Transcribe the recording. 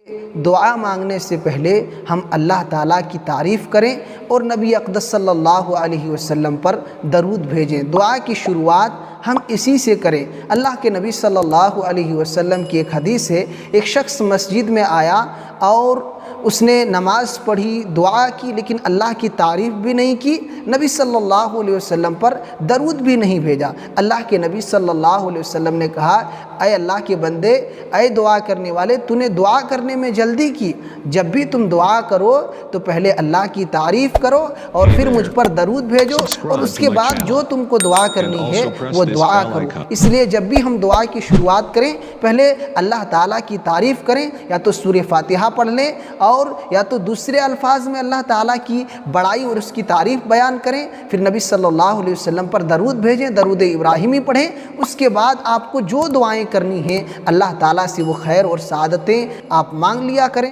دعا مانگنے سے پہلے ہم اللہ تعالیٰ کی تعریف کریں اور نبی اقدس صلی اللہ علیہ وسلم پر درود بھیجیں۔ دعا کی شروعات ہم اسی سے کریں۔ اللہ کے نبی صلی اللہ علیہ وسلم کی ایک حدیث ہے، ایک شخص مسجد میں آیا اور اس نے نماز پڑھی، دعا کی، لیکن اللہ کی تعریف بھی نہیں کی، نبی صلی اللہ علیہ وسلم پر درود بھی نہیں بھیجا۔ اللہ کے نبی صلی اللہ علیہ وسلم نے کہا، اے اللہ کے بندے، اے دعا کرنے والے، تو نے دعا کرنے میں جلدی کی۔ جب بھی تم دعا کرو تو پہلے اللہ کی تعریف کرو اور پھر مجھ پر درود بھیجو، اور اس کے بعد جو تم کو دعا کرنی ہے وہ دعا کرو۔ اس لیے جب بھی ہم دعا کی شروعات کریں پہلے اللہ تعالیٰ کی تعریف کریں، یا تو سورہ فاتحہ پڑھ لیں اور یا تو دوسرے الفاظ میں اللہ تعالیٰ کی بڑائی اور اس کی تعریف بیان کریں، پھر نبی صلی اللہ علیہ وسلم پر درود بھیجیں، درود ابراہیمی پڑھیں۔ اس کے بعد آپ کو جو دعائیں کرنی ہیں اللہ تعالیٰ سے وہ خیر اور سعادتیں آپ مانگ لیا کریں۔